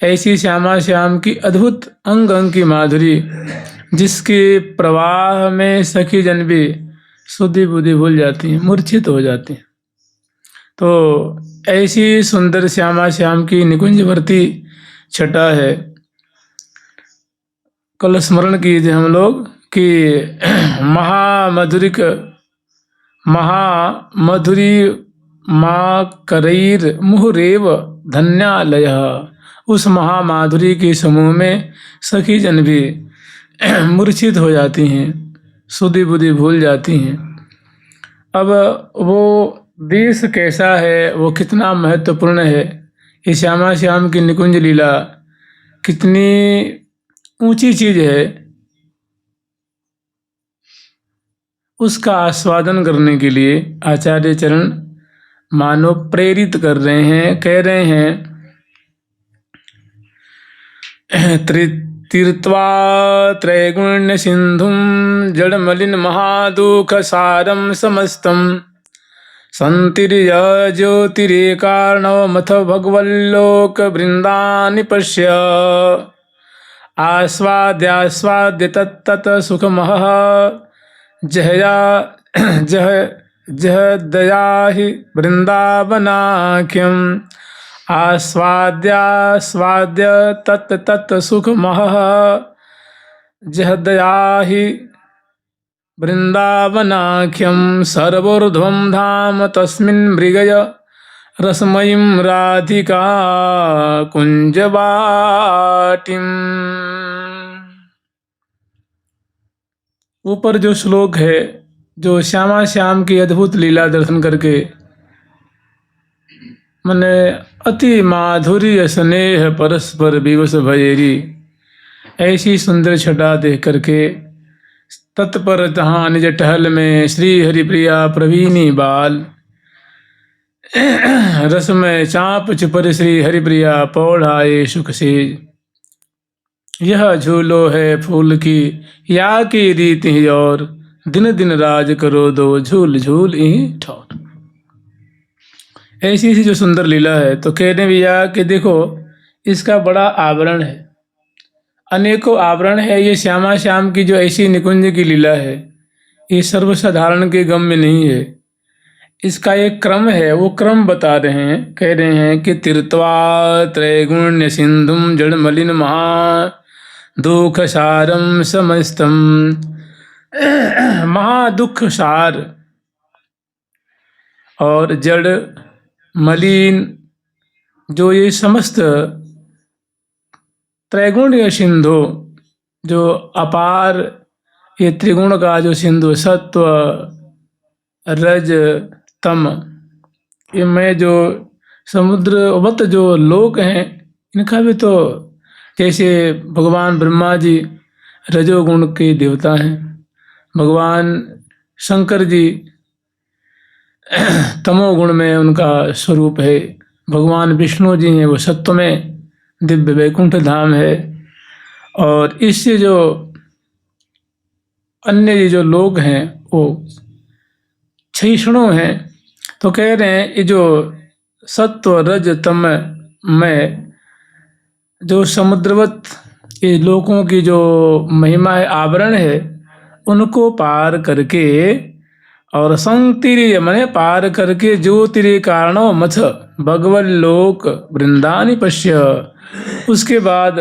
ऐसी श्यामा श्याम की अद्भुत अंग अंग की माधुरी, जिसके प्रवाह में सखी जन भी सुधि बुद्धि भूल जाती हैं, मूर्छित हो जाती हैं। तो ऐसी सुंदर श्यामा श्याम की निकुंजवर्ती छटा है। कल स्मरण कीजिए हम लोग कि महामधुरी माँ करैर मुहुरेव धन्यालय। उस महामाधुरी के समूह में सखी जन भी मूर्छित हो जाती हैं, सुधि बुद्धि भूल जाती हैं। अब वो देश कैसा है, वो कितना महत्वपूर्ण है, ये श्यामा श्याम की निकुंज लीला कितनी ऊंची चीज है, उसका आस्वादन करने के लिए आचार्य चरण मानव प्रेरित कर रहे हैं, कह रहे हैं तीर्त्वा त्रैगुण्य सिंधुम जड़मलिन महादुख सारम समस्तम संतिर्य ज्योतिरेकार्णवमथ भगवल्लोक वृंदानि पश्य आस्वाद्यास्वाद्य तत्तत् सुखमः जह दया हि वृंदावनाख्यम आस्वाद्यास्वाद्य तत् तत् सुखमः जह दया हि वृंदावनाख्यम सर्वोर्ध्वं धाम तस्मिन् मृगय रसमयीं राधिका कुंजवाटिम। ऊपर जो श्लोक है, जो श्यामा श्याम की अद्भुत लीला दर्शन करके मने अति माधुर्य स्नेह परस्पर विवश भयेरी, ऐसी सुंदर छटा देख करके तत्पर तहाँ निज टहल में श्री हरिप्रिया प्रवीणी बाल रसमय चाप चुपर श्री हरिप्रिया पौढ़ाए सुख से। यह झूलो है फूल की या की रीति और दिन दिन राज करो दो झूल झूल ही ठौर। ऐसी सी जो सुंदर लीला है, तो कहने भैया कि देखो इसका बड़ा आवरण है, अनेकों आवरण है। ये श्यामा श्याम की जो ऐसी निकुंज की लीला है, ये सर्वसाधारण के गम में नहीं है, इसका एक क्रम है, वो क्रम बता रहे हैं। कह रहे हैं कि तीर्त्वा त्रैगुण्य सिंधुम जड़मलिन महा दुख सारम समस्तम। महादुख सार और जड़ मलिन जो ये समस्त त्रैगुण्य सिंधु, जो अपार ये त्रिगुण का जो सिंधु सत्व रज तम, इनमें जो समुद्रवत जो लोक हैं, इनका भी तो जैसे भगवान ब्रह्मा जी रजोगुण के देवता हैं, भगवान शंकर जी तमोगुण में उनका स्वरूप है, भगवान विष्णु जी हैं वो सत्व में दिव्य वैकुंठ धाम है, और इससे जो अन्य जो लोग हैं वो क्षीणों हैं। तो कह रहे हैं ये जो सत्व रज तम में जो समुद्रवत ये लोगों की जो महिमा है, आवरण है, उनको पार करके और संतिर्य मने पार करके ज्योतिरे कारणों मथ भगवल लोक वृंदानि पश्य। उसके बाद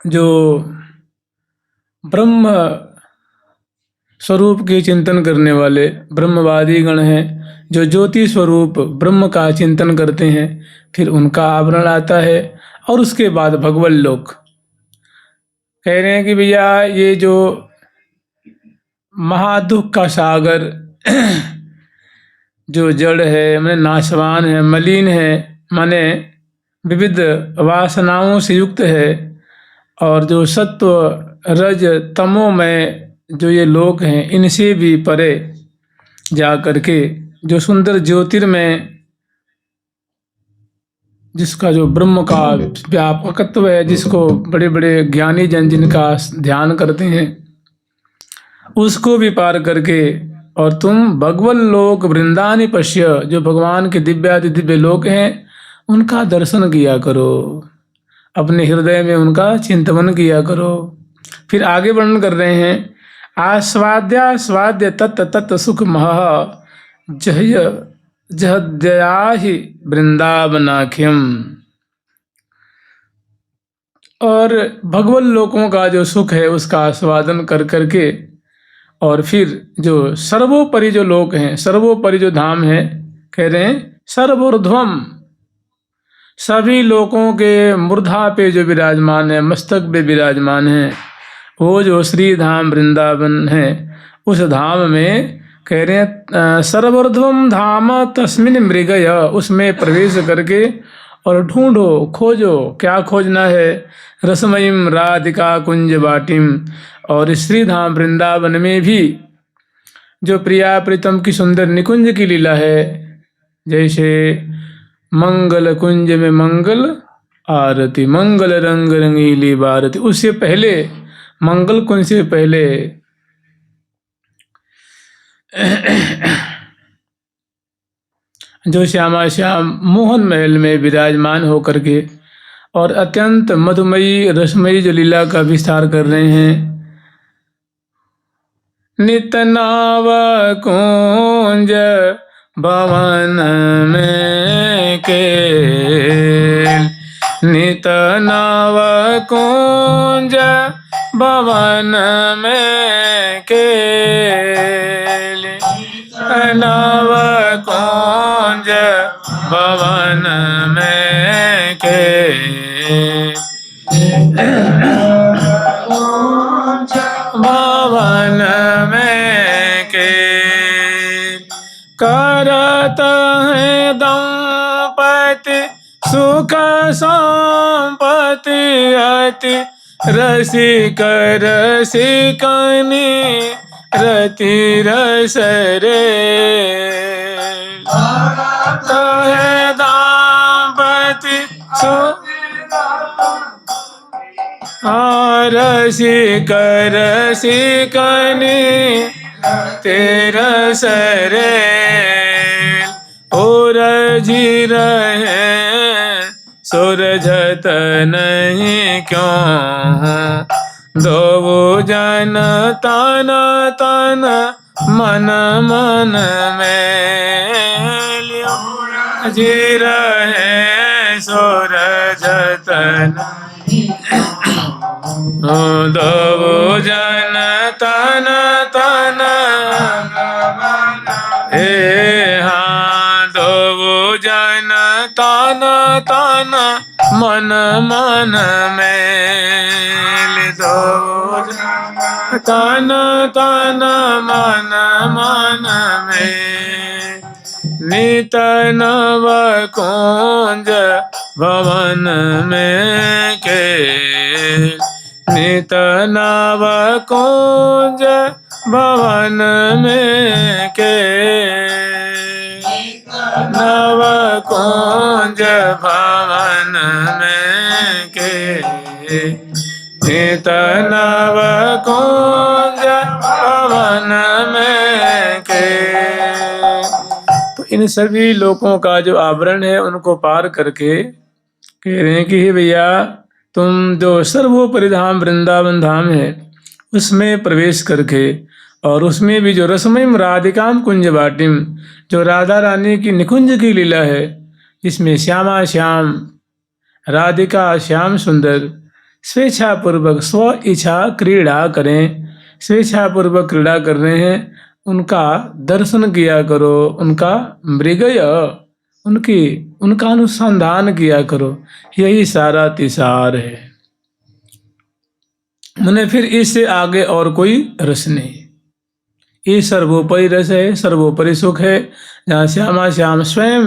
जो ब्रह्म स्वरूप के चिंतन करने वाले ब्रह्मवादी गण हैं, जो ज्योति स्वरूप ब्रह्म का चिंतन करते हैं, फिर उनका आवरण आता है। और उसके बाद भगवल लोक कह रहे हैं कि भैया ये जो महादुख का सागर जो जड़ है, माने नाशवान है, मलिन है, माने विविध वासनाओं से युक्त है, और जो सत्व रज तमो में जो ये लोक हैं, इनसे भी परे जा करके जो सुंदर ज्योतिर्मय, जिसका जो ब्रह्म का व्यापकत्व है, जिसको बड़े बड़े ज्ञानी जन जिनका ध्यान करते हैं, उसको भी पार करके और तुम भगवल लोक वृंदानि पश्य, जो भगवान के दिव्यादि दिव्य लोक हैं, उनका दर्शन किया करो। अपने हृदय में उनका चिंतन किया करो। फिर आगे वर्णन कर रहे हैं, आस्वाद्यास्वाद्य तत्त तत्त सुख मह जहद्याहि वृंदावनाख्यम। और भगवत लोकों का जो सुख है उसका आस्वादन कर करके, और फिर जो सर्वोपरि जो लोक हैं, सर्वोपरि जो धाम है, कह रहे हैं सर्वोर्ध्वम, सभी लोकों के मूर्धा पे जो विराजमान है, मस्तक पे विराजमान है, वो जो श्री धाम वृंदावन है, उस धाम में कह रहे हैं सर्वोर्ध्वम धाम तस्मिन मृगय, उसमें प्रवेश करके और ढूंढो, खोजो। क्या खोजना है? रसमयीम राधिका कुंज वाटिम। और श्री धाम वृंदावन में भी जो प्रिया प्रीतम की सुंदर निकुंज की लीला है, जैसे मंगल कुंज में मंगल आरती, मंगल रंग रंगीली बारती, उससे पहले मंगल कुंज से पहले जो श्यामा श्याम मोहन महल में विराजमान होकर के और अत्यंत मधुमयी रसमयी जो लीला का विस्तार कर रहे हैं। नित नाव कुंज भवन में के, नित नाव कुंज भवन में के, नव कुंज भवन में के, भवन में के, करत है दंपति सुख संपत्ति अति, रसिक रसिकनी रति रस रे, है दाम्पति रसिक रसिकनी तेरा सरे, और जी रहे सूरजत नहीं क्यों, दो जन तन तन मन मन में लियो, जी रहे सूरजत दो जन तन तन हाँ, दो जन तन तन मन मन में, दो जन तन तन मन मन में, नित नव कुंज भवन में के, नित नव कुंज भवन में के, नव कुंज भवन में के, नित नव कुंज भवन में के। तो इन सभी लोकों का जो आवरण है उनको पार करके कह रहे हैं कि हे भैया, तुम जो सर्वोपरि धाम वृंदावन धाम है उसमें प्रवेश करके, और उसमें भी जो रसमयम राधिकाम कुंज वाटिम, जो राधा रानी की निकुंज की लीला है, जिसमें श्यामा श्याम राधिका श्याम सुंदर स्वेच्छापूर्वक स्व इच्छा क्रीड़ा करें, स्वेच्छापूर्वक क्रीड़ा कर रहे हैं, उनका दर्शन किया करो, उनका मृगय, उनका अनुसंधान किया करो। यही सारा तिसार है। मैंने फिर इससे आगे और कोई रस नहीं। ये सर्वोपरि रस है, सर्वोपरि सुख है, जहाँ श्यामा श्याम स्वयं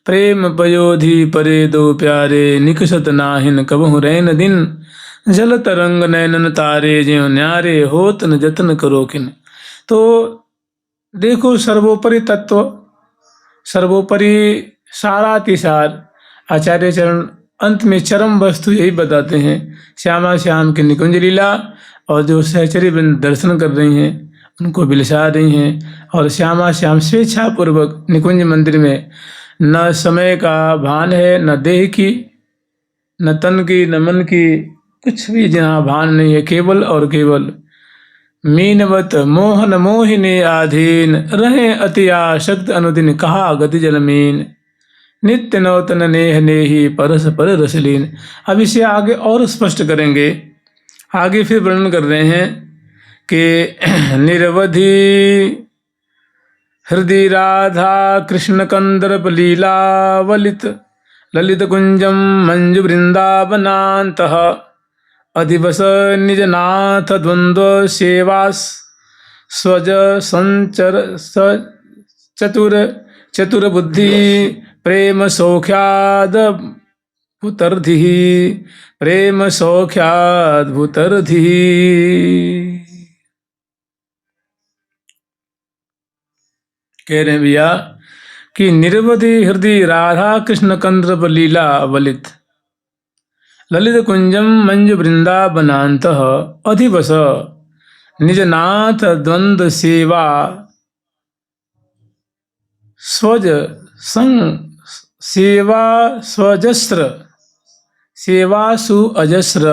प्रेम पयोधि परे दो प्यारे, निकसत नाहिन कबहु रैन दिन, जल तरंग नैनन तारे, ज्यों न्यारे होत न जतन करो किन। तो देखो सर्वोपरि तत्व, सर्वोपरि सारा तिसार, आचार्य चरण अंत में चरम वस्तु यही बताते हैं। श्यामा श्याम की निकुंज लीला, और जो सहचरी वृंद दर्शन कर रही हैं उनको बिलसा रही हैं, और श्यामा श्याम स्वेच्छापूर्वक निकुंज मंदिर में न समय का भान है, न देह की न तन की न मन की कुछ भी जहाँ भान नहीं है, केवल और केवल मीनवत मोहन मोहिनी आधीन, रहे अति आशक्त अनुदिन, कहा गति जलमीन, नित्य नौतन नेह नेही परस पर रसलीन। अब इसे आगे और स्पष्ट करेंगे। आगे फिर वर्णन कर रहे हैं कि निरवधि हृदय राधा कृष्ण कंदर्प लीलावलित, ललित कुंजम मंजु वृंदावनान्तः, अधिवस निजनाथ द्वंद्व सेवास, स्वज संचर चतुर चतुर बुद्धि, प्रेम सौख्याद भूतर्धि, प्रेम सौख्याद भूतर्धि। कह रहे हैं भैया कि निरवधि हृदय राधा कृष्ण कंद्रप लीला वलित, ललित कुंजम मंजु वृंदावनान्तः, अधिवस निजनाथ द्वंद्व सेवा, स्वज संग सेवा स्वजस्र, सेवासु अजस्र,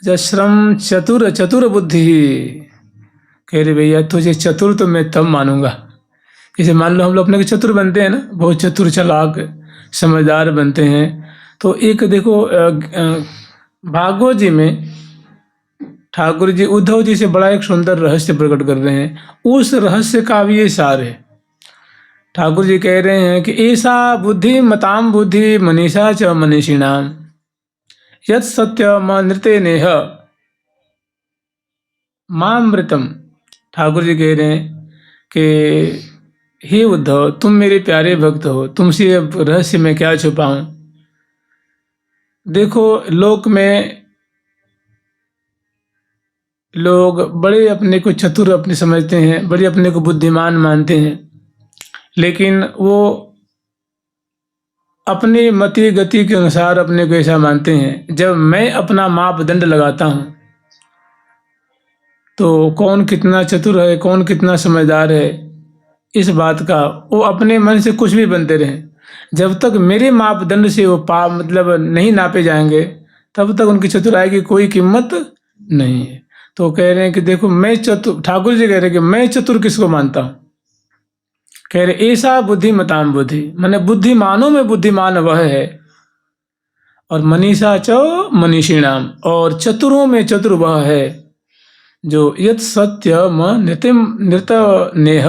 जस्रम चतुर चतुर बुद्धि। कह रहे भैया तुझे चतुर तो मैं तब मानूंगा, जैसे मान लो हम लोग अपने को चतुर बनते हैं ना, बहुत चतुर चालाक समझदार बनते हैं। तो एक देखो भागवत जी में ठाकुर जी उद्धव जी से बड़ा एक सुंदर रहस्य प्रकट कर रहे हैं। उस रहस्य का भी ये सार है। ठाकुर जी कह रहे हैं कि ऐसा बुद्धि मताम बुद्धि मनीषा च मनीषिणाम, यत् सत्य म नृत्य नेह मामृतम। ठाकुर जी कह रहे हैं कि हे उद्धव, तुम मेरे प्यारे भक्त हो, तुमसे अब रहस्य में क्या छुपाऊं। देखो लोक में लोग बड़े अपने को चतुर अपने समझते हैं, बड़े अपने को बुद्धिमान मानते हैं, लेकिन वो अपनी मति गति के अनुसार अपने को ऐसा मानते हैं। जब मैं अपना मापदंड लगाता हूं तो कौन कितना चतुर है, कौन कितना समझदार है, इस बात का वो अपने मन से कुछ भी बनते रहें, जब तक मेरे मापदंड से वो मतलब नहीं नापे जाएंगे, तब तक उनकी चतुराई की कोई कीमत नहीं है। तो कह रहे हैं कि देखो मैं चतुर, ठाकुर जी कह रहे हैं कि मैं चतुर किसको मानता हूं। कह रहे ऐसा बुद्धि मताम बुद्धि, माने बुद्धिमानों में बुद्धिमान वह है, और मनीषा चो मनीषिणाम, और चतुरों में चतुर वह है जो यत सत्य म नृत्य नेह,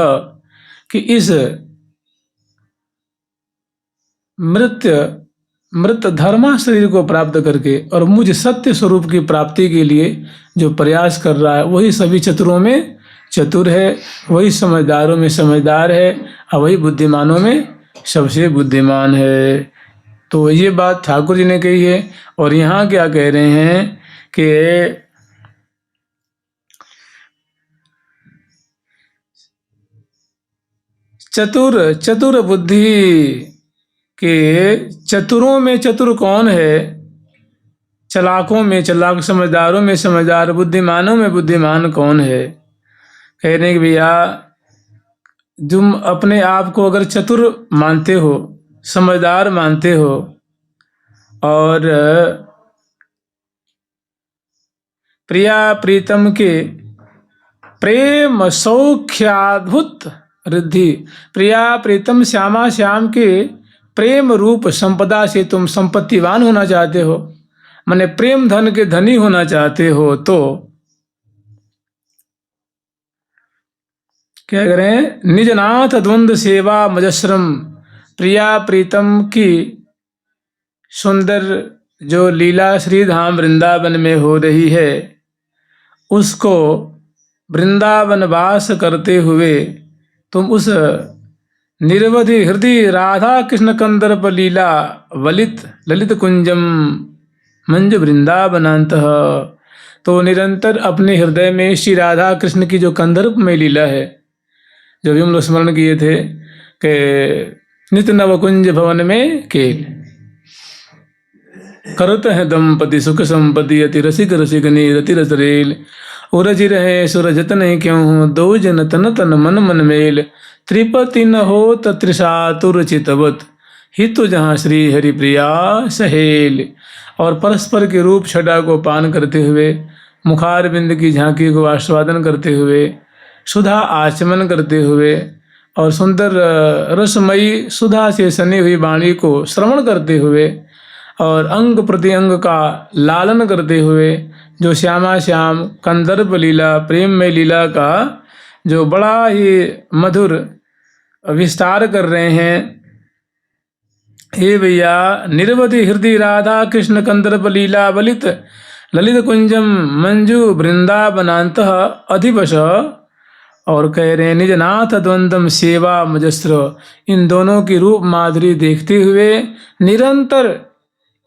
कि इस मृत धर्मा शरीर को प्राप्त करके और मुझ सत्य स्वरूप की प्राप्ति के लिए जो प्रयास कर रहा है, वही सभी चतुरों में चतुर है, वही समझदारों में समझदार है, और वही बुद्धिमानों में सबसे बुद्धिमान है। तो ये बात ठाकुर जी ने कही है। और यहाँ क्या कह रहे हैं कि चतुर चतुर बुद्धि, के चतुरों में चतुर कौन है, चलाकों में चलाक, समझदारों में समझदार, बुद्धिमानों में बुद्धिमान कौन है। कह रहे हैं कि भैया तुम अपने आप को अगर चतुर मानते हो, समझदार मानते हो, और प्रिया प्रीतम के प्रेम सौख्याद्भुत रिद्धि, प्रिया प्रीतम श्यामा श्याम के प्रेम रूप संपदा से तुम संपत्तिवान होना चाहते हो, माने प्रेम धन के धनी होना चाहते हो, तो क्या करें, निजनाथ द्वंद्व सेवा मजस्रम, प्रिया प्रीतम की सुंदर जो लीला श्री धाम वृंदावन में हो रही है, उसको वृंदावन वास करते हुए तुम उस निरवधि हृदय राधा कृष्ण कंदर्प लीला वलित ललित कुंजम मंज वृंदावनान्तः, तो निरंतर अपने हृदय में श्री राधा कृष्ण की जो कंदर्प में लीला है, जो भी हम लोग स्मरण किए थे कि नित्य नवकुंज भवन में केल करत है दंपति सुख संपत्ति, अति रसिक रसिकनी रति रस रेल, उरज रहे सुरजत नहीं क्यों हो, दो जन तन तन मन मन मेल, त्रिपति न हो त्रिशातुर चितवत, हितु जहाँ श्री हरि प्रिया सहेल। और परस्पर के रूप छटा को पान करते हुए, मुखार बिंद की झांकी को आस्वादन करते हुए, सुधा आचमन करते हुए और सुंदर रसमयी सुधा से सनी हुई वाणी को श्रवण करते हुए और अंग प्रति अंग का लालन करते हुए जो श्यामा श्याम कंदर्प लीला प्रेम में लीला का जो बड़ा ही मधुर विस्तार कर रहे हैं। हे भैया, निरवधि हृदय राधा कृष्ण कंदर्प लीला बलित ललित कुंजम मंजू वृंदावनांत अधिवश। और कह रहे हैं निज नाथ द्वंद्वम सेवा मजस्त्र। इन दोनों की रूप माधुरी देखते हुए निरंतर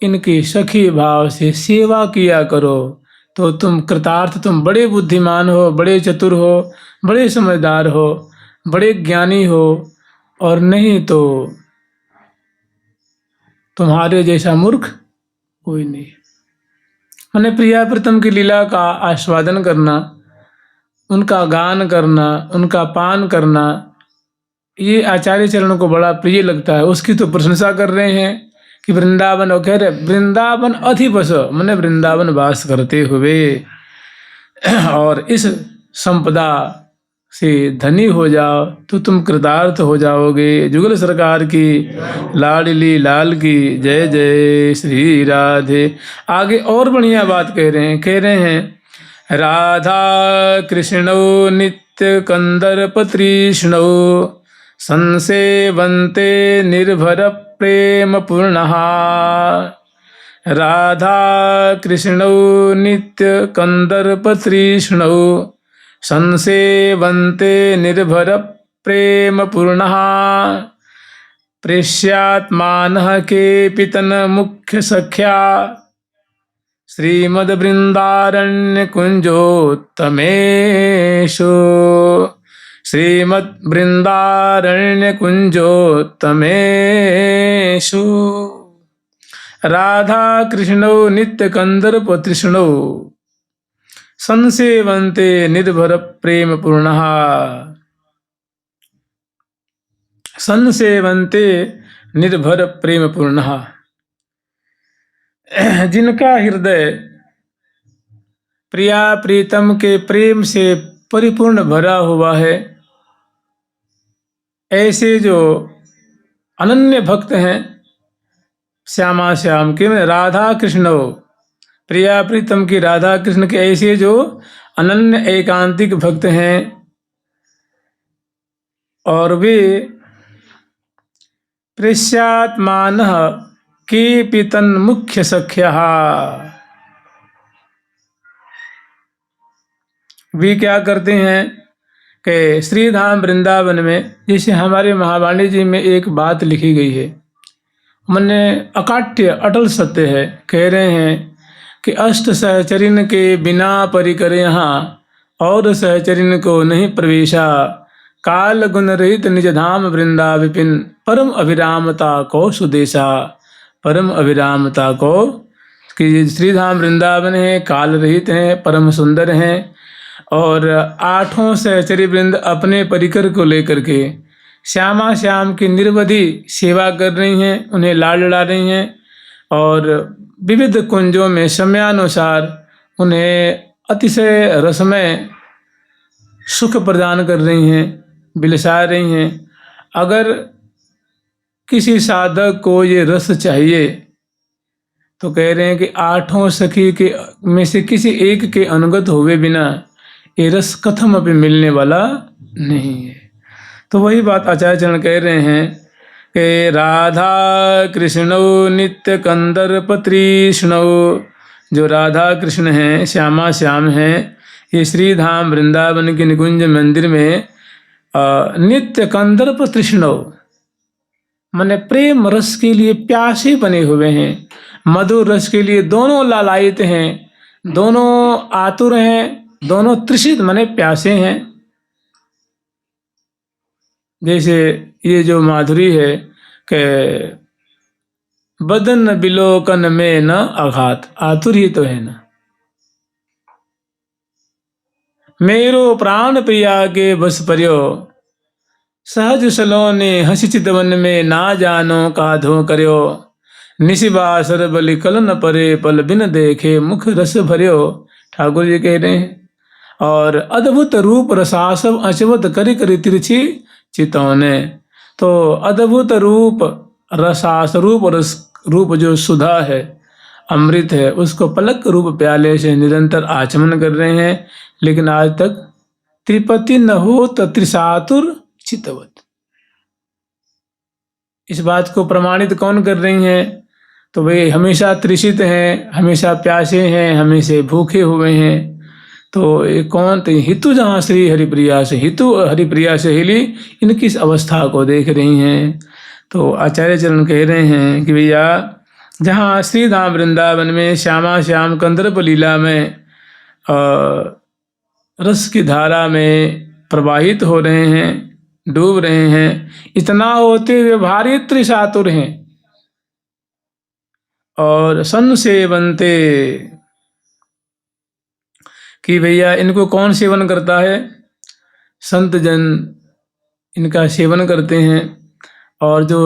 इनकी सखी भाव से सेवा किया करो तो तुम कृतार्थ, तुम बड़े बुद्धिमान हो, बड़े चतुर हो, बड़े समझदार हो, बड़े ज्ञानी हो। और नहीं तो तुम्हारे जैसा मूर्ख कोई नहीं। मैंने प्रिया प्रीतम की लीला का आस्वादन करना, उनका गान करना, उनका पान करना, ये आचार्य चरणों को बड़ा प्रिय लगता है। उसकी तो प्रशंसा कर रहे हैं कि वृंदावन, और कह रहे वृंदावन अधिवस, मैंने वृंदावन वास करते हुए और इस संपदा से धनी हो जाओ तो तुम कृतार्थ हो जाओगे। जुगल सरकार की लाडली लाल की जय जय श्री राधे। आगे और बढ़िया बात कह रहे हैं राधा कृष्णो नित्य कंदर्प तृष्णो संसेवन्ते निर्भर प्रेम पूर्णः। राधा कृष्णो नित्य कंदर्प तृष्णो संसेवन्ते निर्भर प्रेम पूर्णः। प्रेष्यात्मानः केऽपि तन्मुख्य सख्या श्रीमद्वृन्दारण्य कुञ्जोत्तमेषु। श्रीमद्वृन्दारण्य कुञ्जोत्तमेषु। राधा कृष्णौ नित्य कंदर्प तृष्णौ संसेवन्ते निर्भर प्रेम पूर्णः। संसेवन्ते निर्भर प्रेम पूर्णः। जिनका हृदय प्रिया प्रीतम के प्रेम से परिपूर्ण भरा हुआ है, ऐसे जो अनन्य भक्त हैं श्यामा श्याम के, राधा कृष्ण प्रिया प्रीतम की राधा कृष्ण के ऐसे जो अनन्य एकांतिक भक्त हैं और वे प्रेष्यात्मानः केऽपि तन्मुख्य सख्यः, वे क्या करते हैं कि श्रीधाम वृंदावन में, जैसे हमारे महावाणी जी में एक बात लिखी गई है, मैंने अकाट्य अटल सत्य है, कह रहे हैं कि अष्ट सहचरिन के बिना परिकर यहाँ और सहचरिन को नहीं प्रवेशा। काल गुण रहित निज धाम वृंदा विपिन परम अभिरामता को सुदेशा। परम अभिरामता को कि श्रीधाम वृंदावन है, काल रहित हैं, परम सुंदर हैं और आठों सहचरी वृंद अपने परिकर को लेकर के श्यामा श्याम की निर्वधि सेवा कर रही हैं, उन्हें लाड लड़ा रही हैं और विविध कुंजों में समयानुसार उन्हें अतिशय रसमय सुख प्रदान कर रही हैं, बिलसा रही हैं। अगर किसी साधक को ये रस चाहिए तो कह रहे हैं कि आठों सखी के में से किसी एक के अनुगत हुए बिना ये रस कथम अभी मिलने वाला नहीं है। तो वही बात आचार्य चरण कह रहे हैं कि राधा कृष्णो नित्य कंदर्प तृष्णो, जो राधा कृष्ण हैं, श्यामा श्याम हैं, ये श्रीधाम वृंदावन के निकुंज मंदिर में नित्य कंदर्प तृष्णो माने प्रेम रस के लिए प्यासे बने हुए हैं, मधुर रस के लिए दोनों लालायित हैं, दोनों आतुर हैं, दोनों तृषित माने प्यासे हैं। जैसे ये जो माधुरी है कि बदन बिलोकन में न आघात, आतुर ही तो है ना। मेरो प्राण प्रिया के बस पर्यो सहज सलोने हंसी चितवन में, ना जानो का धो कर्यो, निशिबासर बलि कल न परे, पल बिन देखे मुख रस भर्यो। ठाकुर जी कह रहे हैं। और अद्भुत रूप रसासव अचवत करि करि तिरछी चितौने। तो अद्भुत रूप रसास, रूप रस रूप जो सुधा है, अमृत है, उसको पलक रूप प्याले से निरंतर आचमन कर रहे हैं, लेकिन आज तक त्रिपति न हो तो त्रिसातुर चितवत। इस बात को प्रमाणित कौन कर रही हैं? तो वे हमेशा तृषित हैं, हमेशा प्यासे हैं, हमेशा भूखे हुए हैं। तो ये कौन? तो हितु जहाँ श्री हरिप्रिया से, हितु हरिप्रिया से हिली, इनकी इस अवस्था को देख रही हैं। तो आचार्य चरण कह रहे हैं कि भैया जहाँ श्री धाम वृंदावन में श्यामा श्याम कंदर्प लीला में रस की धारा में प्रवाहित हो रहे हैं, डूब रहे हैं, इतना होते हुए भारी त्रिशातुर हैं। और सन सेवन्ते कि भैया इनको कौन सेवन करता है? संत जन इनका सेवन करते हैं। और जो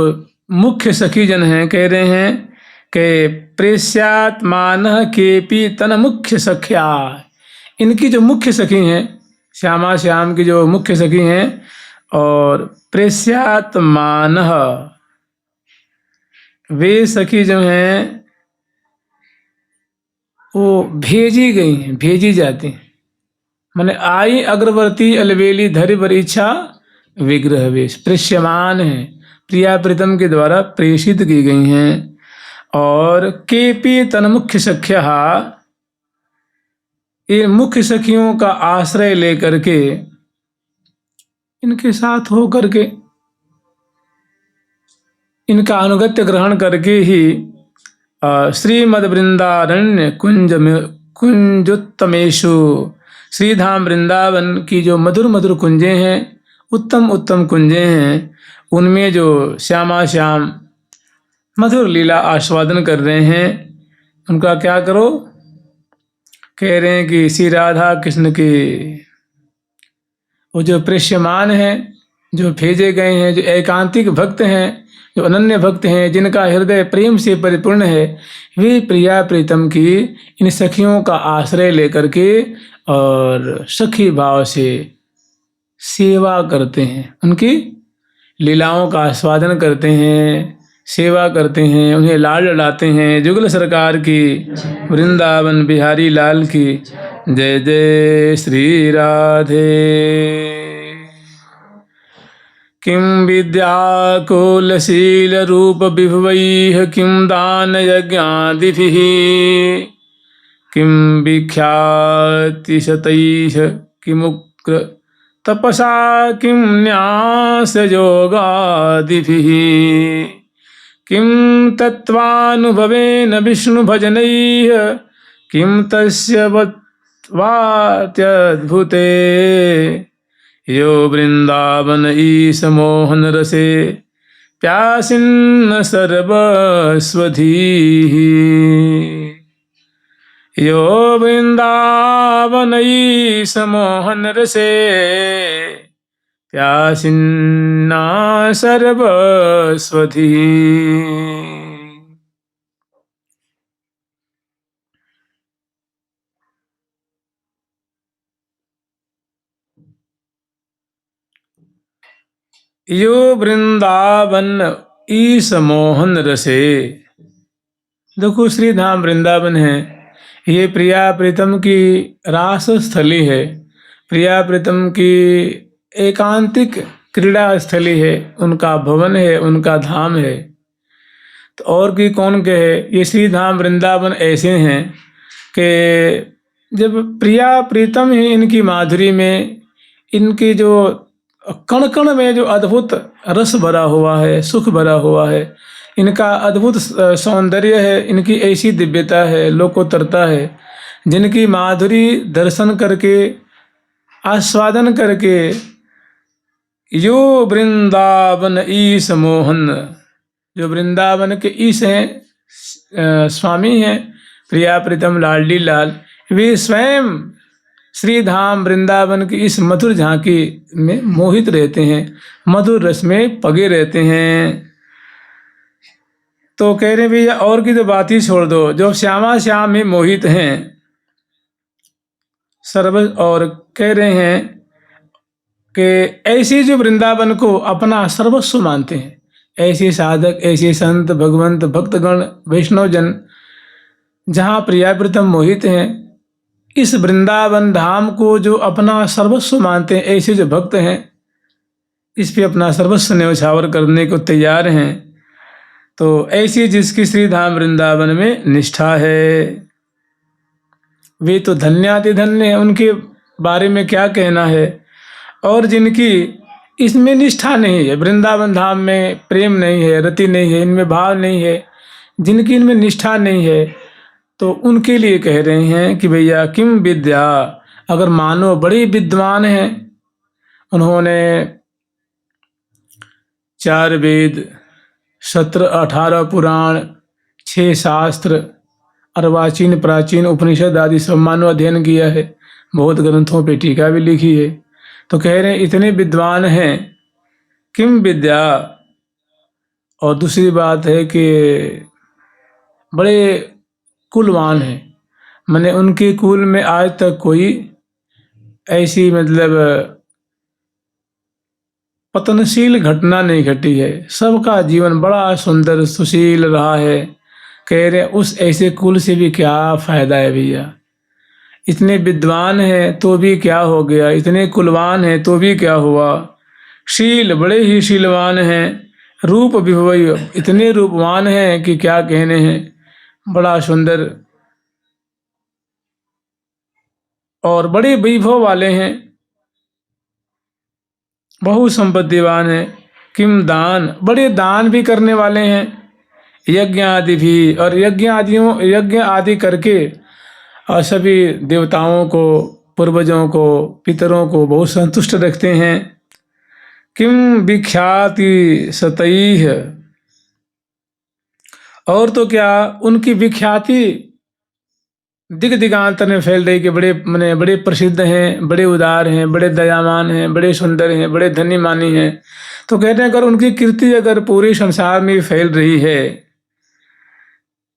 मुख्य सखी जन हैं कह रहे हैं कि प्रेस्यात्मान केपी तन मुख्य सख्या। इनकी जो मुख्य सखी हैं, श्यामा श्याम की जो मुख्य सखी हैं, और प्रेस्यात्मान, वे सखी जो हैं वो भेजी गई हैं, भेजी जाती हैं। माने आई अग्रवर्ती अलवेली धरि बरीछा विग्रह वेश, प्रेष्यमान है, प्रिया प्रीतम के द्वारा प्रेषित की गई हैं। और केपी तन मुख्य सख्या, ये मुख्य सखियों का आश्रय लेकर के, इनके साथ हो करके, इनका अनुगत्य ग्रहण करके ही श्रीमद वृंदारण्य कुंजोत्तमेशु, श्रीधाम वृंदावन की जो मधुर मधुर कुंजें हैं, उत्तम उत्तम कुंजें हैं, उनमें जो श्यामा श्याम मधुर लीला आस्वादन कर रहे हैं, उनका क्या करो? कह रहे हैं कि श्री राधा कृष्ण के वो जो प्रेष्यमान हैं, जो भेजे गए हैं, जो एकांतिक भक्त हैं, जो अनन्य भक्त हैं, जिनका हृदय प्रेम से परिपूर्ण है, वे प्रिया प्रीतम की इन सखियों का आश्रय लेकर के और सखी भाव से सेवा करते हैं, उनकी लीलाओं का आस्वादन करते हैं, सेवा करते हैं, उन्हें लाड लड़ाते हैं। जुगल सरकार की, वृंदावन बिहारी लाल की जय जय श्री राधे। किं विद्याकुलशील रूप विभवैः, किं दान यज्ञादिभिः, किं विख्यातिशतैः, किमुग्र तपसा, किं न्यास योगादिभिः, किं तत्त्वानुभवेन विष्णु भजनैः, किं तस्य वात्यद्भुते, यो वृंदावन ईश मोहन रसे, प्यासिन्न सर्वस्वधीः, यो वृंदावन ईश मोहन रसे, प्यासिन्ना सर्वस्वधीः। यो वृंदावन ईश मोहन रसे। देखो श्री धाम वृंदावन है, ये प्रिया प्रीतम की रास स्थली है, प्रिया प्रीतम की एकांतिक क्रीड़ा स्थली है, उनका भवन है, उनका धाम है। तो और की कौन कहे? ये श्री धाम वृंदावन ऐसे हैं कि जब प्रिया प्रीतम ही इनकी माधुरी में, इनकी जो कण कण में जो अद्भुत रस भरा हुआ है, सुख भरा हुआ है, इनका अद्भुत सौंदर्य है, इनकी ऐसी दिव्यता है, लोकोत्तरता है, जिनकी माधुरी दर्शन करके, आस्वादन करके, यो वृंदावन ईश मोहन, जो वृंदावन के ईश हैं, स्वामी हैं, प्रिया प्रीतम लाडली लाल, वे स्वयं श्री धाम वृंदावन की इस मधुर झांकी में मोहित रहते हैं, मधुर रस में पगे रहते हैं। तो कह रहे हैं भैया और की तो बात ही छोड़ दो, जो श्यामा श्याम में मोहित हैं सर्व, और कह रहे हैं कि ऐसे जो वृंदावन को अपना सर्वस्व मानते हैं, ऐसे साधक, ऐसे संत, भगवंत, भक्तगण, वैष्णव जन जहाँ प्रियाप्रीतम मोहित हैं, इस वृंदावन धाम को जो अपना सर्वस्व मानते हैं, ऐसे जो भक्त हैं, इस पे अपना सर्वस्व न्यौछावर करने को तैयार हैं। तो ऐसी जिसकी श्री धाम वृंदावन में निष्ठा है, वे तो धन्याति धन्य है, उनके बारे में क्या कहना है। और जिनकी इसमें निष्ठा नहीं है, वृंदावन धाम में प्रेम नहीं है, रति नहीं है, इनमें भाव नहीं है, जिनकी इनमें निष्ठा नहीं है, तो उनके लिए कह रहे हैं कि भैया किम विद्या, अगर मानो बड़े विद्वान हैं, उन्होंने 4 वेद, 17-18 पुराण, 6 शास्त्र, अर्वाचीन प्राचीन उपनिषद आदि सब मानो अध्ययन किया है, बहुत ग्रंथों पे टीका भी लिखी है। तो कह रहे हैं इतने विद्वान हैं, किम विद्या। और दूसरी बात है कि बड़े कुलवान हैं, मैंने उनके कुल में आज तक कोई ऐसी मतलब पतनशील घटना नहीं घटी है, सबका जीवन बड़ा सुंदर सुशील रहा है। कह रहे उस ऐसे कुल से भी क्या फायदा है भैया, इतने विद्वान हैं तो भी क्या हो गया, इतने कुलवान हैं तो भी क्या हुआ, शील बड़े ही शीलवान हैं, रूप विभव इतने रूपवान हैं कि क्या कहने हैं, बड़ा सुंदर और बड़े वैभव वाले हैं, बहु संपत्तिवान हैं। किम दान, बड़े दान भी करने वाले हैं, यज्ञ आदि भी, और यज्ञ आदि करके और सभी देवताओं को, पूर्वजों को, पितरों को बहुत संतुष्ट रखते हैं। किम विख्याति सतैः, और तो क्या उनकी विख्याति दिग दिगांतर में फैल रही कि बड़े प्रसिद्ध हैं, बड़े उदार हैं, बड़े दयावान हैं, बड़े सुंदर हैं, बड़े धन्यमानी हैं। तो कहते हैं अगर उनकी कीर्ति अगर पूरे संसार में फैल रही है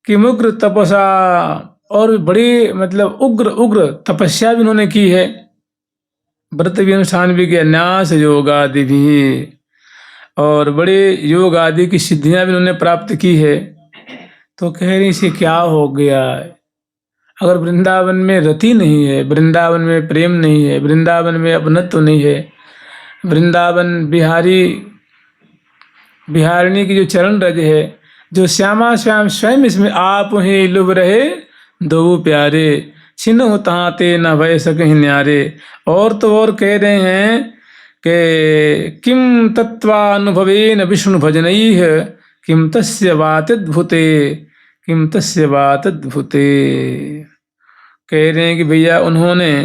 कि उग्र तपसा, और बड़ी मतलब उग्र तपस्या भी उन्होंने की है, व्रत भी अनुष्ठान भी किया, न्यास योग आदि भी, और बड़े योग आदि की सिद्धियां भी उन्होंने प्राप्त की है। तो कह रही से क्या हो गया, अगर वृंदावन में रति नहीं है, वृंदावन में प्रेम नहीं है, वृंदावन में अपनत्व नहीं है, वृंदावन बिहारिणी की जो चरण रज है, जो श्यामा श्याम स्वयं इसमें आप ही लुभ रहे दो प्यारे, छिन्ह तहाँ ते न भय सकहि न्यारे। और तो और कह रहे हैं कि किम तत्वानुभवेन विष्णु भजनैः, किम तस्य वातद्भुते, किम तस्य वातद्भुते। कह रहे हैं कि भैया उन्होंने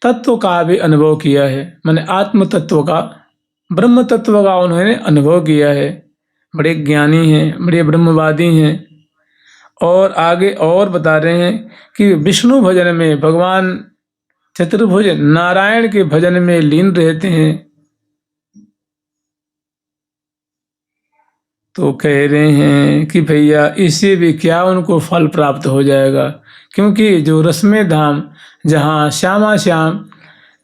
तत्व का भी अनुभव किया है, माने आत्म तत्व का, ब्रह्म तत्व का उन्होंने अनुभव किया है, बड़े ज्ञानी हैं, बड़े ब्रह्मवादी हैं। और आगे और बता रहे हैं कि विष्णु भजन में, भगवान चतुर्भुज नारायण के भजन में लीन रहते हैं। तो कह रहे हैं कि भैया इससे भी क्या उनको फल प्राप्त हो जाएगा, क्योंकि जो रसमें धाम जहाँ श्यामा श्याम,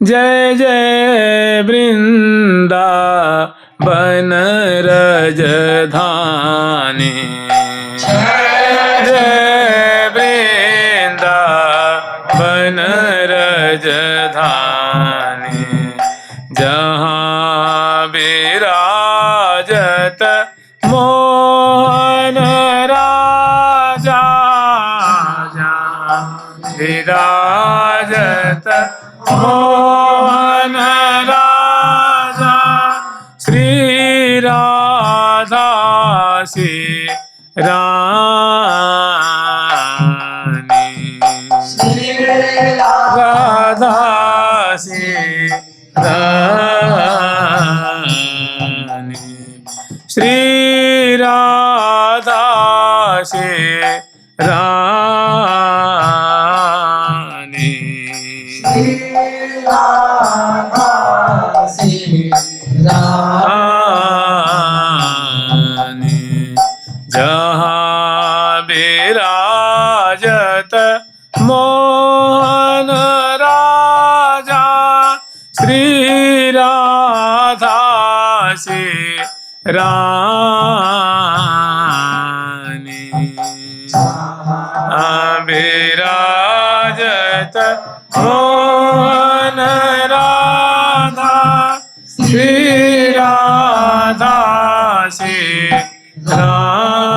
जय जय वृंदावन रज धानी, जय वृंदावन रज धानी, जहाँ विराजत मोहन राजा, विराजत मोहन राजा, श्री राधा सी रानी, राधा सी रानी, श्री राधा सी रानी, रानी जहाँ विराजत मोहन राजा श्री राधा से रानी विराजत मोहन राधा श्री राधा से रानी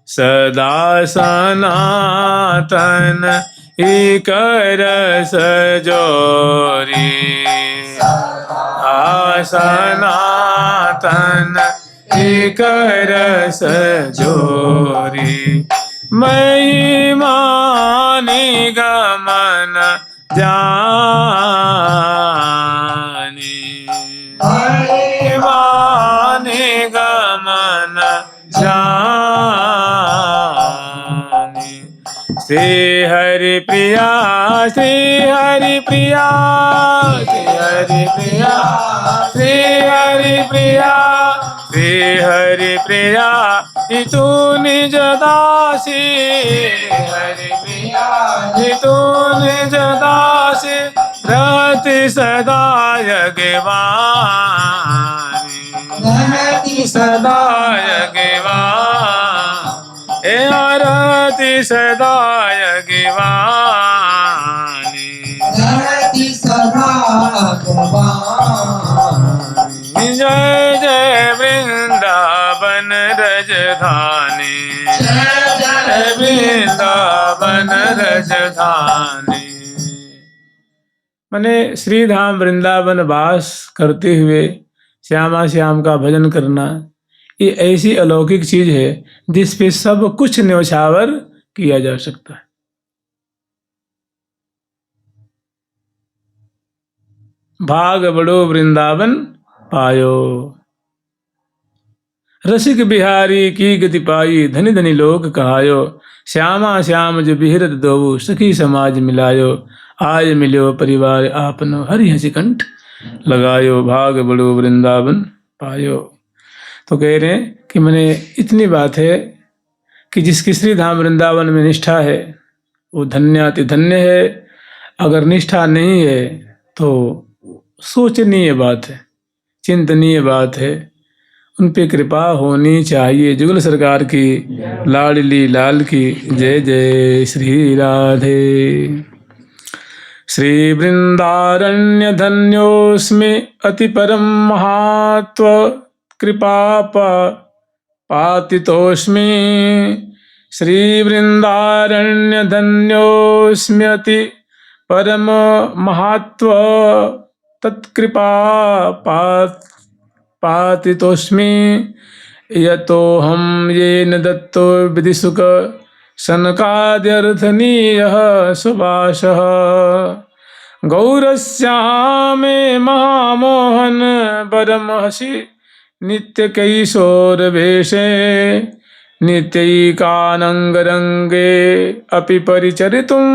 सदा सनातन एक रस जोरी सनातन एक रस जोरी महिमा निगमन जानी महिमा निगमन जानी श्री हरि प्रिया श्री हरि प्रिया श्री हरि प्रिया श्री हरि प्रिया श्री हरि प्रिया तू निज दासी हरि प्रिया तू निज दासी रति सदा यज्ञवानी रति सदा यज्ञवानी रति सदा यज्ञवानी रति सदा यज्ञवानी जय जय वृंदावन रजधानी जय वृंदावन रजधानी। मैंने श्री धाम वृंदावन वास करते हुए श्यामा श्याम का भजन करना ये ऐसी अलौकिक चीज है जिस पे सब कुछ न्यौछावर किया जा सकता है। भाग बड़ो वृंदावन पायो रसिक बिहारी की गति पाई धनी धनी लोक कहायो श्यामा श्याम जो बिहरत दोऊ सखी समाज मिलायो आज मिलो परिवार आपनो हरि हंसी कंठ लगायो भाग बड़ो वृंदावन पायो। तो कह रहे हैं कि मैंने इतनी बात है कि जिसकी श्री धाम वृंदावन में निष्ठा है वो धन्याति धन्य है, अगर निष्ठा नहीं है तो सोचनीय बात है, चिंतनीय बात है, उन पे कृपा होनी चाहिए। जुगल सरकार की लाडली लाल की जय जय श्री राधे। श्री वृंदारण्य धन्योस्मि अति परम महात्व कृपा पातितोस्मि श्री वृंदारण्य धन्योस्मि अति परम महात्व तत्कृपा पातितोस्मि यतो हम येन दत्तो विधिसुख सनकाद्यर्थनीयः सुभाषः गौरस्यामे महामोहन परमहसि नित्यकैशोरवेशे नित्यैकानङ्गरङ्गे अपि परिचरितुं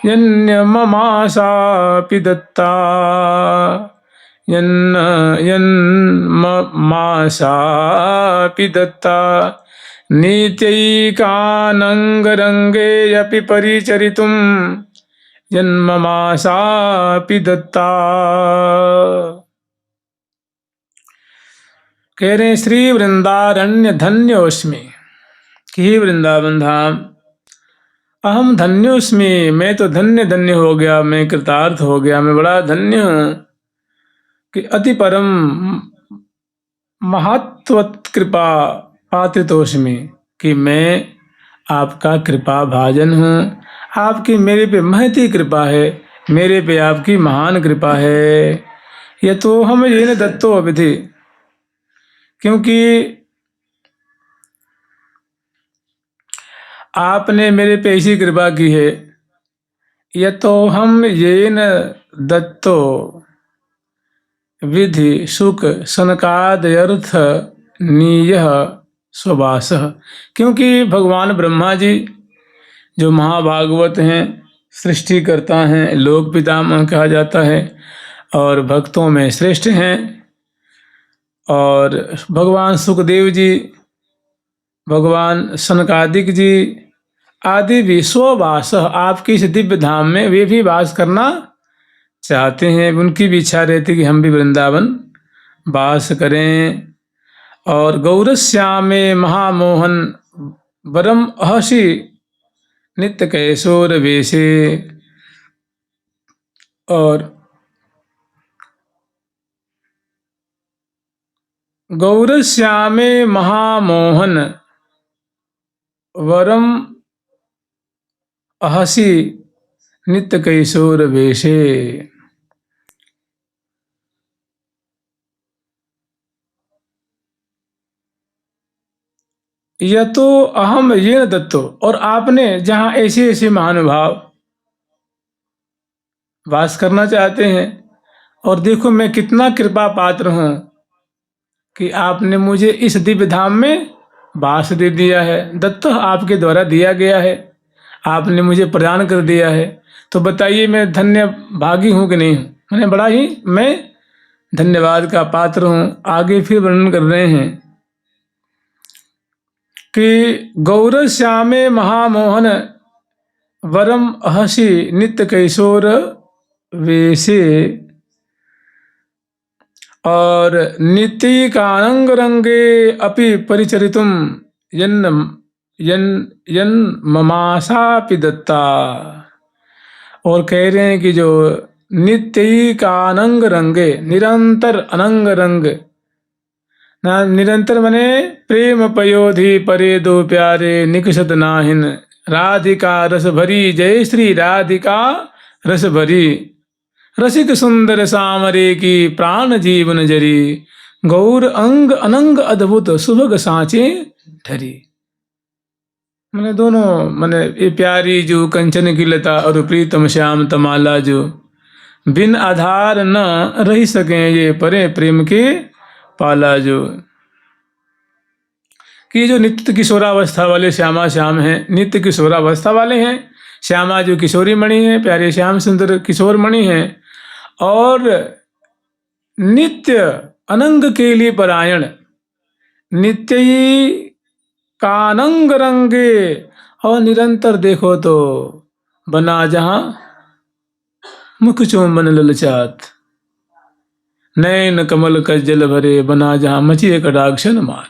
यन्ममासापि दत्ता यन्ममासापि दत्ता नित्यैकानङ्गरङ्गे अपि परिचरितुं यन्ममासापि दत्ता। कह रहे श्री वृंदारण्य धन्योस्मि कि वृंदावन धाम अहम धन्योस्मि, मैं तो धन्य धन्य हो गया, मैं कृतार्थ हो गया, मैं बड़ा धन्य हूँ कि अति परम महत्वत कृपा पात्रितोस्मि कि मैं आपका कृपा भाजन हूँ, आपकी मेरे पे महती कृपा है, मेरे पे आपकी महान कृपा है। ये तो हम ये न दत्तो अविधि, क्योंकि आपने मेरे पे ऐसी कृपा की है। यह तो हम ये न दत्तो विधि सुख सनकादयर्थ नीयः स्वभाषः, क्योंकि भगवान ब्रह्मा जी जो महाभागवत हैं, सृष्टि करता है, लोक पितामह कहा जाता है और भक्तों में श्रेष्ठ हैं। और भगवान सुखदेव जी, भगवान सनकादिक जी आदि भी स्ववास आपके इस दिव्य धाम में वे भी वास करना चाहते हैं। उनकी भी इच्छा रहती है कि हम भी वृंदावन वास करें। और गौरश्यामे महामोहन वरम अहसी नित्य कैशोर वेशे। और गौरश्यामे महामोहन वरम अहसी नित्य कैशोर वेशे। यह तो अहम ये न दत्तो, और आपने जहां ऐसे ऐसे महानुभाव वास करना चाहते हैं, और देखो मैं कितना कृपा पात्र हूं कि आपने मुझे इस दिव्य धाम में वास दे दिया है। दत्त आपके द्वारा दिया गया है, आपने मुझे प्रदान कर दिया है। तो बताइए मैं धन्य भागी हूं कि नहीं हूं? मैंने बड़ा ही मैं धन्यवाद का पात्र हूं। आगे फिर वर्णन कर रहे हैं कि गौरश्यामे महामोहन वरम अहसी नित्य कैशोर वेशे। और नितिकानंग रंगे अपि परिचरितुम यन ममासापि दत्ता। और कह रहे हैं कि जो नित्यकानंग रंगे, निरंतर अनंग रंग, ना निरंतर मने प्रेम पयोधि परे दो प्यारे निकषत नाहिन। राधिका रस भरी, जय श्री राधिका रस भरी, रसिक सुंदर सामरे की प्राण जीवन जरी। गौर अंग अनंग अद्भुत सुभग सांचे ठरी। मैंने दोनों मैंने ये प्यारी जो कंचन की लता और प्रीतम श्याम तमाला, जो बिन आधार न रही सके ये परे प्रेम के पाला। जो कि जो नित्य किशोरावस्था वाले श्यामा श्याम हैं, नित्य किशोरावस्था वाले हैं। श्यामा जो किशोरी मणि है, प्यारे श्याम सुंदर किशोर मणि हैं, और नित्य अनंग के लिए परायण, नित्य कानंग रंगे। और निरंतर देखो तो बना जहां मुख चुंबन ललचात, नैन कमल कज्जल भरे, बना जहां मचिए कटाक्षन मार।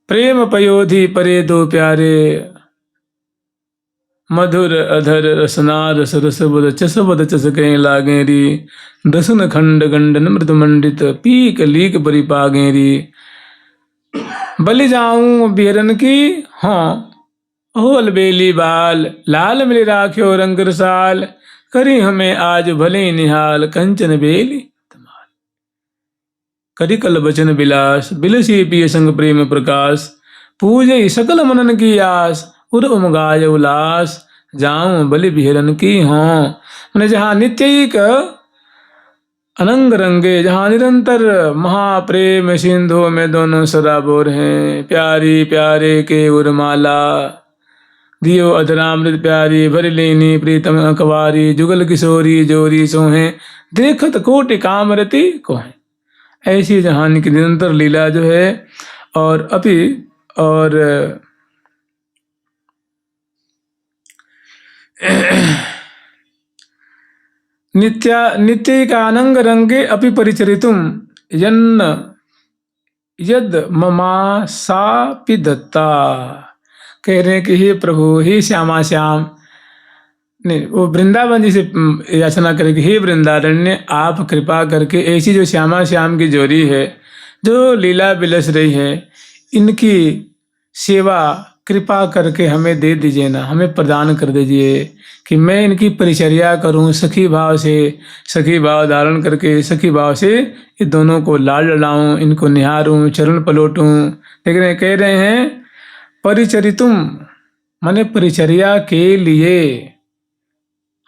प्रेम पयोधि परे दो प्यारे, मधुर अधर रसना रस रस बुद चस बुद चस कहीं लागेरी। दसन खंड गंडन मृत मंडित, पीक लीक बरी पागेरी। बलि जाऊं बिहरन की हाँ, हो अलबेली बाल, लाल मिले राख्यो रंग रसाल। करी हमें आज भले निहाल, कंचन बेली तमाल। करी कल बचन बिलास, बिलसी पिय संग प्रेम प्रकाश। पूजे सकल मनन की आस, उर उमगाय उल्लास। जाऊं बलि बिहरन की हाँ, मैंने जहाँ नित्यिक अनंग रंगे, जहाँ निरंतर महाप्रेम सिंधु में दोनों सदाबोर हैं। प्यारी प्यारे के उर्माला, दियो अधरामृत प्यारी, भर लेनी प्रीतम अकवारी। जुगल किशोरी जोरी सोहें, देखत कोटि कामरति को है। ऐसी जहान की निरंतर लीला जो है। और अभी और नित्यैकानंग रंगे अपि परिचरितुम यद ममासापि दत्ता। कह रहे हैं कि हे प्रभु, हे श्यामा श्याम, नहीं वो वृंदावन जी से याचना करें कि हे वृंदारण्य, आप कृपा करके ऐसी जो श्यामा श्याम की जोड़ी है, जो लीला बिलस रही है, इनकी सेवा कृपा करके हमें दे दीजिए ना, हमें प्रदान कर दीजिए कि मैं इनकी परिचर्या करूं सखी भाव से, सखी भाव धारण करके सखी भाव से ये दोनों को लाड लड़ाऊं, इनको निहारूं, चरण पलोटूं। लेकिन कह रहे हैं परिचरितुम, माने परिचर्या के लिए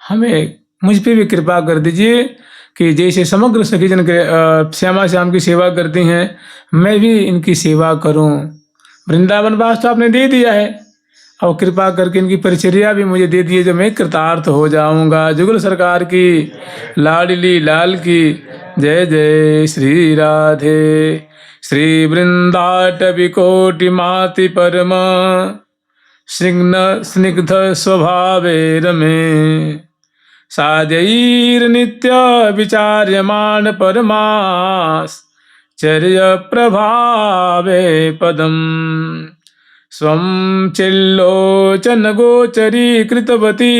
हमें मुझ पे भी कृपा कर दीजिए कि जैसे समग्र सखी जन के श्यामा श्याम की सेवा करती हैं, मैं भी इनकी सेवा करूं। वृंदावन वास तो आपने दे दिया है, और कृपा करके इनकी परिचर्या भी मुझे दे दिए, जो मैं कृतार्थ हो जाऊंगा। जुगल सरकार की लाडली लाल की जय जय। श्री राधे श्री वृंदाटवी कोटि माति परम स्निग्ध स्वभावे रमे साजैर्नित्य विचार्यमाण परमाश्चर्य प्रभावे पदम् स्वं चिल्लोचन गोचरी कृतवती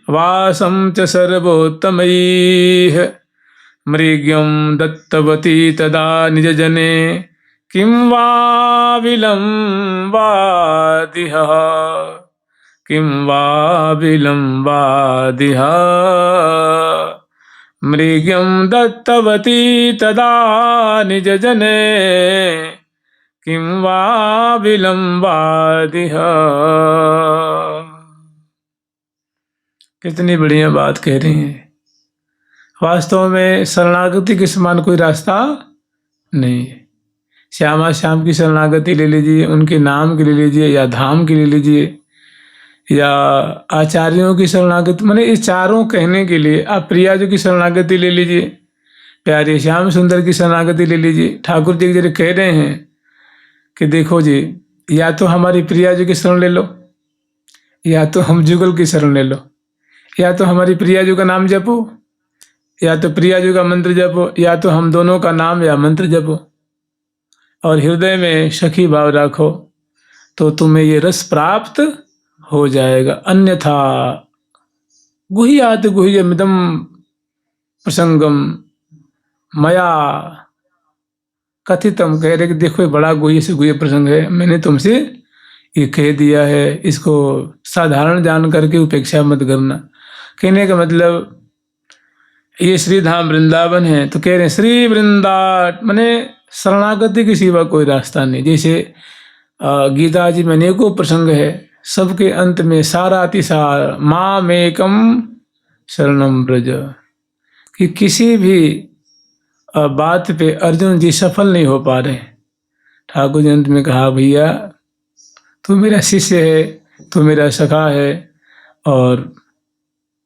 वासं च सर्वोत्तमैः मृग्यं दत्तवती तदा निजजने किं वा विलम्बादिह किं वा विलम्बादिह मृग्यं दत्तवती तदा निजजने किं वा विलम्बादिह। कितनी बढ़िया बात कह रही हैं। वास्तव में शरणागति के समान कोई रास्ता नहीं है। श्यामा श्याम की शरणागति ले लीजिए, उनके नाम की ले लीजिए, या धाम की ले लीजिए, या आचार्यों की शरणागति, माने इस चारों कहने के लिए आप प्रिया जी की शरणागति ले लीजिए, प्यारे श्याम सुंदर की शरणागति ले लीजिए। ठाकुर जी जरा कह रहे हैं कि देखो जी, या तो हमारी प्रिया जी की शरण ले लो, या तो हम जुगल की शरण ले लो, या तो हमारी प्रिया जी का नाम जपो, या तो प्रिया जी का मंत्र जपो, या तो हम दोनों का नाम या मंत्र जपो, और हृदय में सखी भाव रखो, तो तुम्हें ये रस प्राप्त हो जाएगा। अन्यथा गुह्यात गुह्यमिदं प्रसंगम मया कथितम, कह रहे कि देखो ये बड़ा गुह्य से गुह्य प्रसंग है, मैंने तुमसे ये कह दिया है, इसको साधारण जान करके उपेक्षा मत करना। कहने का मतलब ये श्री धाम वृंदावन है, तो कह रहे हैं श्री वृंदा माने शरणागति के सिवा कोई रास्ता नहीं। जैसे गीता जी में अनेकों प्रसंग है, सबके अंत में सारातिसार मामेकम शरणम ब्रज, कि किसी भी बात पे अर्जुन जी सफल नहीं हो पा रहे। ठाकुर जी अंत में कहा भैया तू मेरा शिष्य है, तू मेरा सखा है, और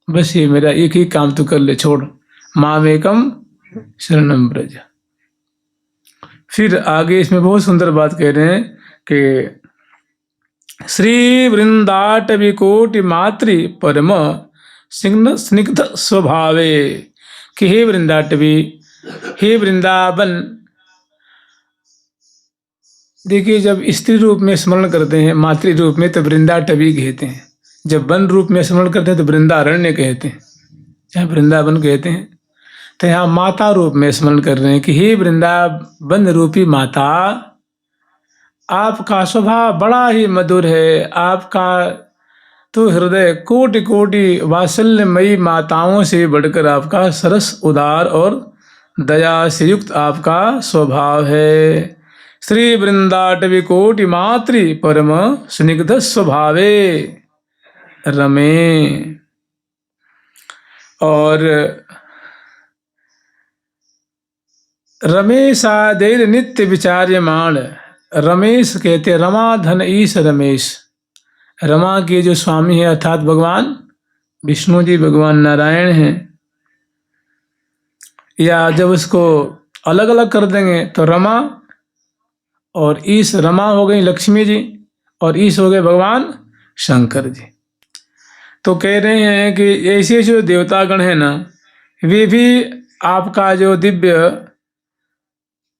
बस ये मेरा एक ही काम तू कर ले, छोड़, मामेकम शरणम ब्रज। फिर आगे इसमें बहुत सुंदर बात कह रहे हैं कि श्री वृंदाटवी कोटि मातृ परम स्निग्ध स्वभावे, कि हे वृंदाटवी, हे वृंदावन। देखिए जब स्त्री रूप में स्मरण करते हैं मातृ रूप में तो वृंदाटवी कहते हैं, जब वन रूप में स्मरण करते हैं तो वृंदारण्य कहते हैं, चाहे वृंदावन कहते हैं। तो यहाँ माता रूप में स्मरण कर रहे हैं कि हे वृंदावन रूपी माता, आपका स्वभाव बड़ा ही मधुर है, आपका तो हृदय कोटि कोटि वात्सल्यमयी माताओं से बढ़कर आपका सरस उदार और दया से युक्त आपका स्वभाव है। श्री वृंदाटवी कोटि मातृ परम स्निग्ध स्वभावे रमे। और रमेशादेर नित्य विचार्यमाण, रमेश कहते रमा धन ईश रमेश, रमा के जो स्वामी है अर्थात भगवान विष्णु जी, भगवान नारायण हैं। या जब उसको अलग अलग कर देंगे तो रमा और ईश, रमा हो गई लक्ष्मी जी और ईश हो गए भगवान शंकर जी। तो कह रहे हैं कि ऐसे जो देवतागण हैं ना, वे भी आपका जो दिव्य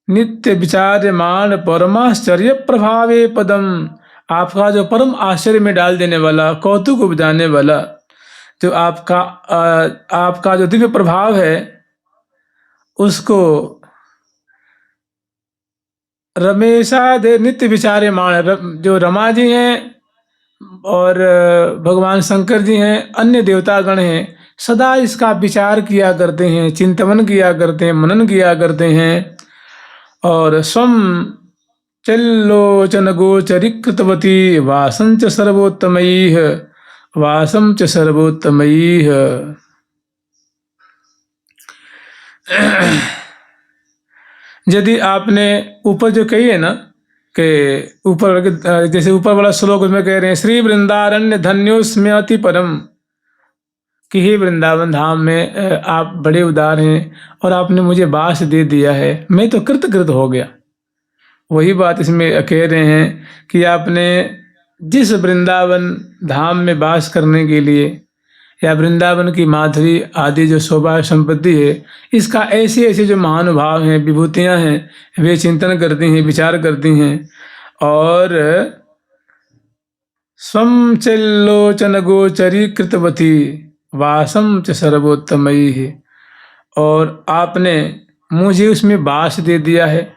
नित्य विचार्यमान परमाश्चर्य प्रभावे पदम, आपका जो परम आश्चर्य में डाल देने वाला, कौतुक उपजाने वाला जो आपका जो दिव्य प्रभाव है, उसको रमेशा दे नित्य विचार्यमान, जो रमा जी हैं और भगवान शंकर जी हैं, अन्य देवतागण हैं, सदा इसका विचार किया करते हैं, चिंतन किया करते हैं, मनन किया करते हैं। और स्वम चल्लोचन गोचरी कृतवती वासं च सर्वोत्तमैः, वासं च सर्वोत्तमैः। यदि आपने ऊपर जो कही है ना के ऊपर जैसे ऊपर वाला श्लोक में कह रहे हैं, श्री वृंदारण्य धन्योस्म्य अति परम, कि हे वृंदावन धाम में आप बड़े उदार हैं और आपने मुझे वास दे दिया है, मैं तो कृतकृत हो गया। वही बात इसमें कह रहे हैं कि आपने जिस वृंदावन धाम में वास करने के लिए या वृंदावन की माधुरी आदि जो शोभा संपत्ति है, इसका ऐसे ऐसे जो महानुभाव हैं, विभूतियां हैं, वे चिंतन करती हैं, विचार करती हैं। और स्वम चलोचन गोचरी कृतवती वासम च सर्वोत्तमयी है, और आपने मुझे उसमें वास दे दिया है,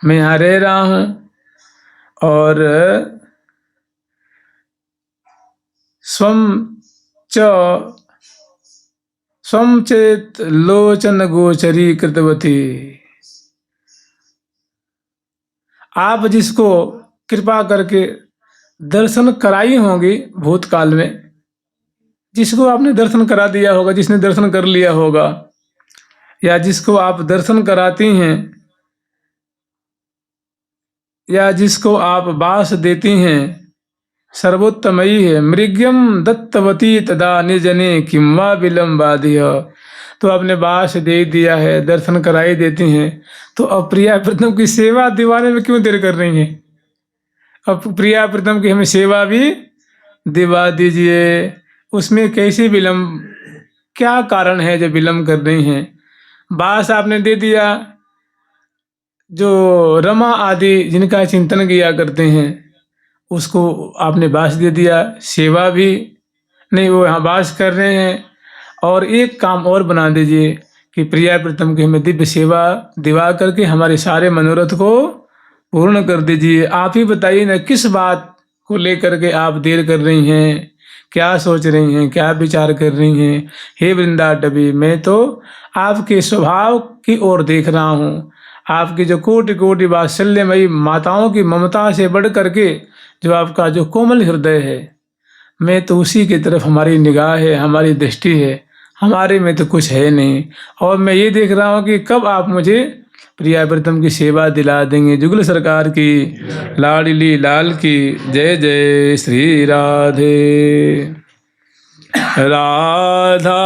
मैं यहाँ रह रहा हूँ। और स्वम चेत लोचन गोचरी कृतवती, आप जिसको कृपा करके दर्शन कराई होंगी भूतकाल में, जिसको आपने दर्शन करा दिया होगा, जिसने दर्शन कर लिया होगा, या जिसको आप दर्शन कराती हैं, या जिसको आप वास देती हैं, सर्वोत्तमयी है। मृग्यम दत्तवती तदा निर्जने किम वा विलंबाधिय, तो आपने वास दे दिया है, दर्शन कराई देती हैं, तो अब प्रिया प्रीतम की सेवा दिवाने में क्यों देर कर रही हैं? अब प्रिया प्रीतम की हमें सेवा भी दिवा दीजिए। उसमें कैसे विलम्ब, क्या कारण है जो विलम्ब कर रही हैं? वास आपने दे दिया, जो रमा आदि जिनका चिंतन किया करते हैं उसको आपने वास दे दिया, सेवा भी नहीं, वो यहाँ वास कर रहे हैं। और एक काम और बना दीजिए कि प्रिया प्रीतम की हमें दिव्य सेवा दिवा करके हमारे सारे मनोरथ को पूर्ण कर दीजिए। आप ही बताइए ना, किस बात को लेकर के आप देर कर रही हैं, क्या सोच रही हैं, क्या विचार कर रही हैं? हे वृंदाटवी, मैं तो आपके स्वभाव की ओर देख रहा हूँ, आपकी जो कोटि कोटि वात्सल्यमयी माताओं की ममता से बढ़ करके जो आपका जो कोमल हृदय है, मैं तो उसी की तरफ हमारी निगाह है, हमारी दृष्टि है, हमारे में तो कुछ है नहीं। और मैं ये देख रहा हूँ कि कब आप मुझे प्रिया प्रीतम की सेवा दिला देंगे। जुगल सरकार की लाडली लाल की जय जय। श्री राधे राधा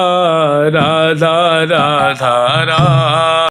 राधा राधा राधा।